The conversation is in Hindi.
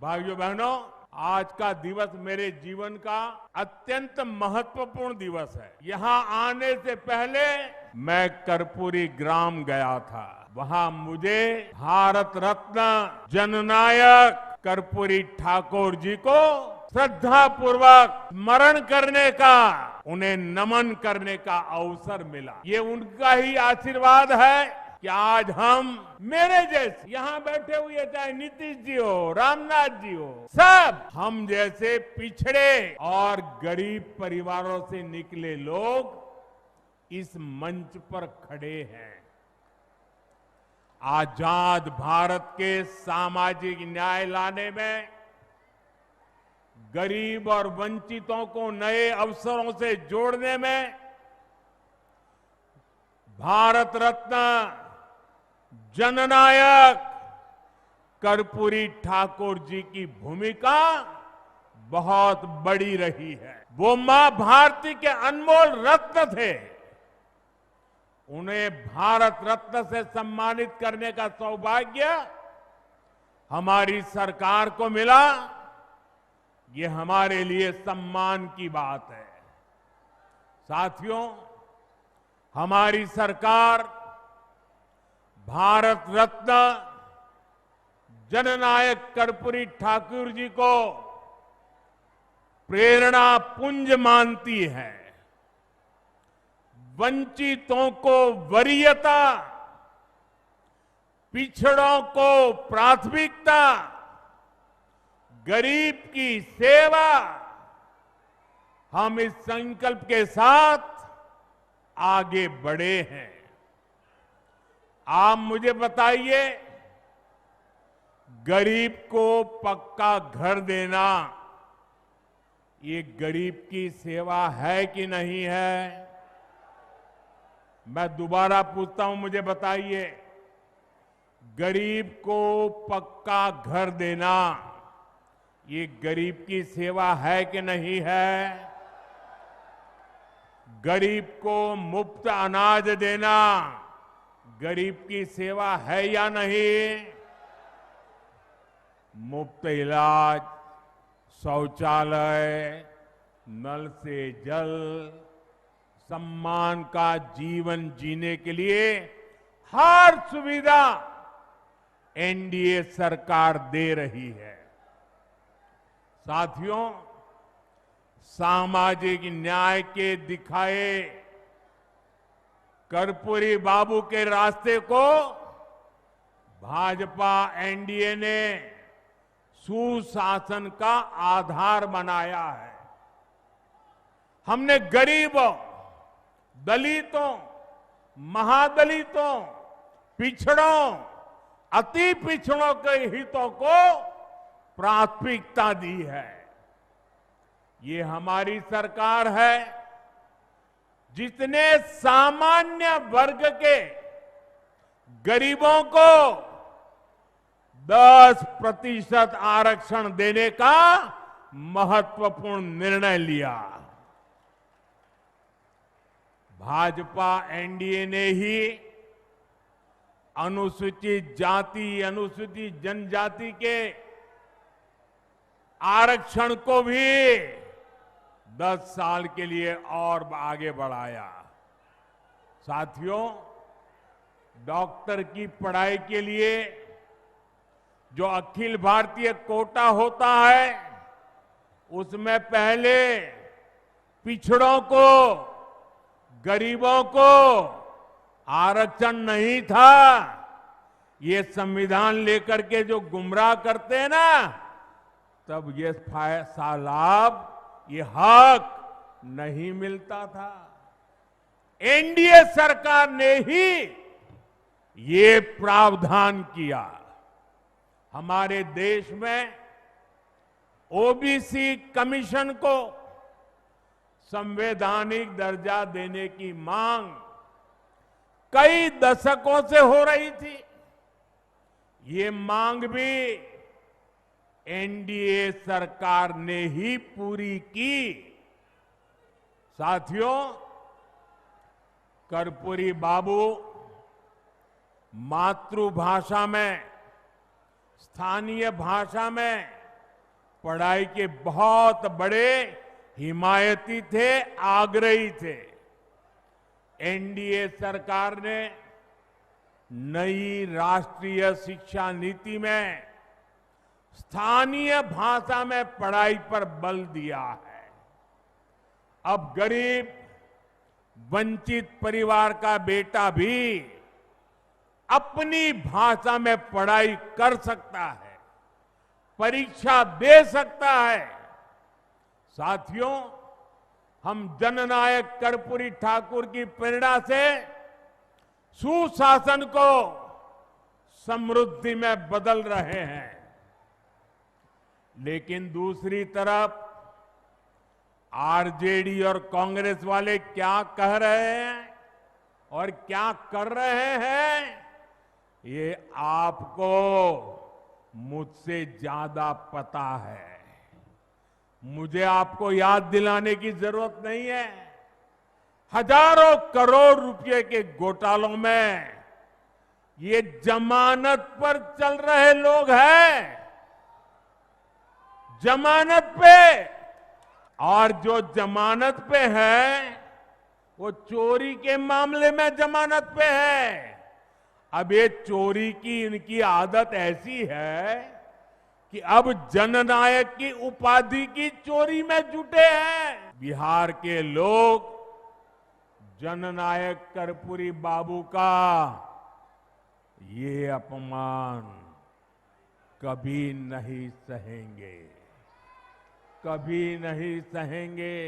भाइयों बहनों, आज का दिवस मेरे जीवन का अत्यंत महत्वपूर्ण दिवस है। यहाँ आने से पहले मैं कर्पूरी ग्राम गया था। वहाँ मुझे भारत रत्न जननायक कर्पूरी ठाकुर जी को श्रद्धा पूर्वक स्मरण करने का, उन्हें नमन करने का अवसर मिला। ये उनका ही आशीर्वाद है कि आज हम मेरे जैसे यहाँ बैठे हुए, चाहे नीतीश जी हो, रामनाथ जी हो, सब हम जैसे पिछड़े और गरीब परिवारों से निकले लोग इस मंच पर खड़े हैं। आजाद भारत के सामाजिक न्याय लाने में, गरीब और वंचितों को नए अवसरों से जोड़ने में भारत रत्न जननायक कर्पूरी ठाकुर जी की भूमिका बहुत बड़ी रही है। वो मां भारती के अनमोल रत्न थे। उन्हें भारत रत्न से सम्मानित करने का सौभाग्य हमारी सरकार को मिला। ये हमारे लिए सम्मान की बात है। साथियों, हमारी सरकार भारत रत्न जननायक कर्पूरी ठाकुर जी को प्रेरणा पुंज मानती है। वंचितों को वरीयता, पिछड़ों को प्राथमिकता, गरीब की सेवा, हम इस संकल्प के साथ आगे बढ़े हैं। आप मुझे बताइए, गरीब को पक्का घर देना ये गरीब की सेवा है कि नहीं है? मैं दोबारा पूछता हूं, मुझे बताइए, गरीब को पक्का घर देना ये गरीब की सेवा है कि नहीं है? गरीब को मुफ्त अनाज देना गरीब की सेवा है या नहीं? मुफ्त इलाज, शौचालय, नल से जल, सम्मान का जीवन जीने के लिए हर सुविधा एनडीए सरकार दे रही है। साथियों, सामाजिक न्याय के दिखाए कर्पूरी बाबू के रास्ते को भाजपा एनडीए ने सुशासन का आधार बनाया है। हमने गरीबों, दलितों, महादलितों, पिछड़ों, अति पिछड़ों के हितों को प्राथमिकता दी है। ये हमारी सरकार है जिसने सामान्य वर्ग के गरीबों को 10% आरक्षण देने का महत्वपूर्ण निर्णय लिया। भाजपा एनडीए ने ही अनुसूचित जाति, अनुसूचित जनजाति के आरक्षण को भी 10 साल के लिए और आगे बढ़ाया। साथियों, डॉक्टर की पढ़ाई के लिए जो अखिल भारतीय कोटा होता है, उसमें पहले पिछड़ों को, गरीबों को आरक्षण नहीं था। ये संविधान लेकर के जो गुमराह करते हैं ना, तब ये लाभ, ये हक नहीं मिलता था। एनडीए सरकार ने ही ये प्रावधान किया। हमारे देश में ओबीसी कमीशन को संवैधानिक दर्जा देने की मांग कई दशकों से हो रही थी। ये मांग भी एनडीए सरकार ने ही पूरी की। साथियों, कर्पूरी बाबू मातृभाषा में, स्थानीय भाषा में पढ़ाई के बहुत बड़े हिमायती थे, आग्रही थे। एनडीए सरकार ने नई राष्ट्रीय शिक्षा नीति में स्थानीय भाषा में पढ़ाई पर बल दिया है। अब गरीब, वंचित परिवार का बेटा भी अपनी भाषा में पढ़ाई कर सकता है, परीक्षा दे सकता है। साथियों, हम जननायक कर्पूरी ठाकुर की प्रेरणा से सुशासन को समृद्धि में बदल रहे हैं। लेकिन दूसरी तरफ आरजेडी और कांग्रेस वाले क्या कह रहे हैं और क्या कर रहे हैं, ये आपको मुझसे ज्यादा पता है। मुझे आपको याद दिलाने की जरूरत नहीं है। हजारों करोड़ रुपए के घोटालों में ये जमानत पर चल रहे लोग हैं, जमानत पे। और जो जमानत पे है वो चोरी के मामले में जमानत पे है। अब ये चोरी की इनकी आदत ऐसी है कि अब जननायक की उपाधि की चोरी में जुटे हैं। बिहार के लोग जननायक कर्पूरी बाबू का ये अपमान कभी नहीं सहेंगे, कभी नहीं सहेंगे।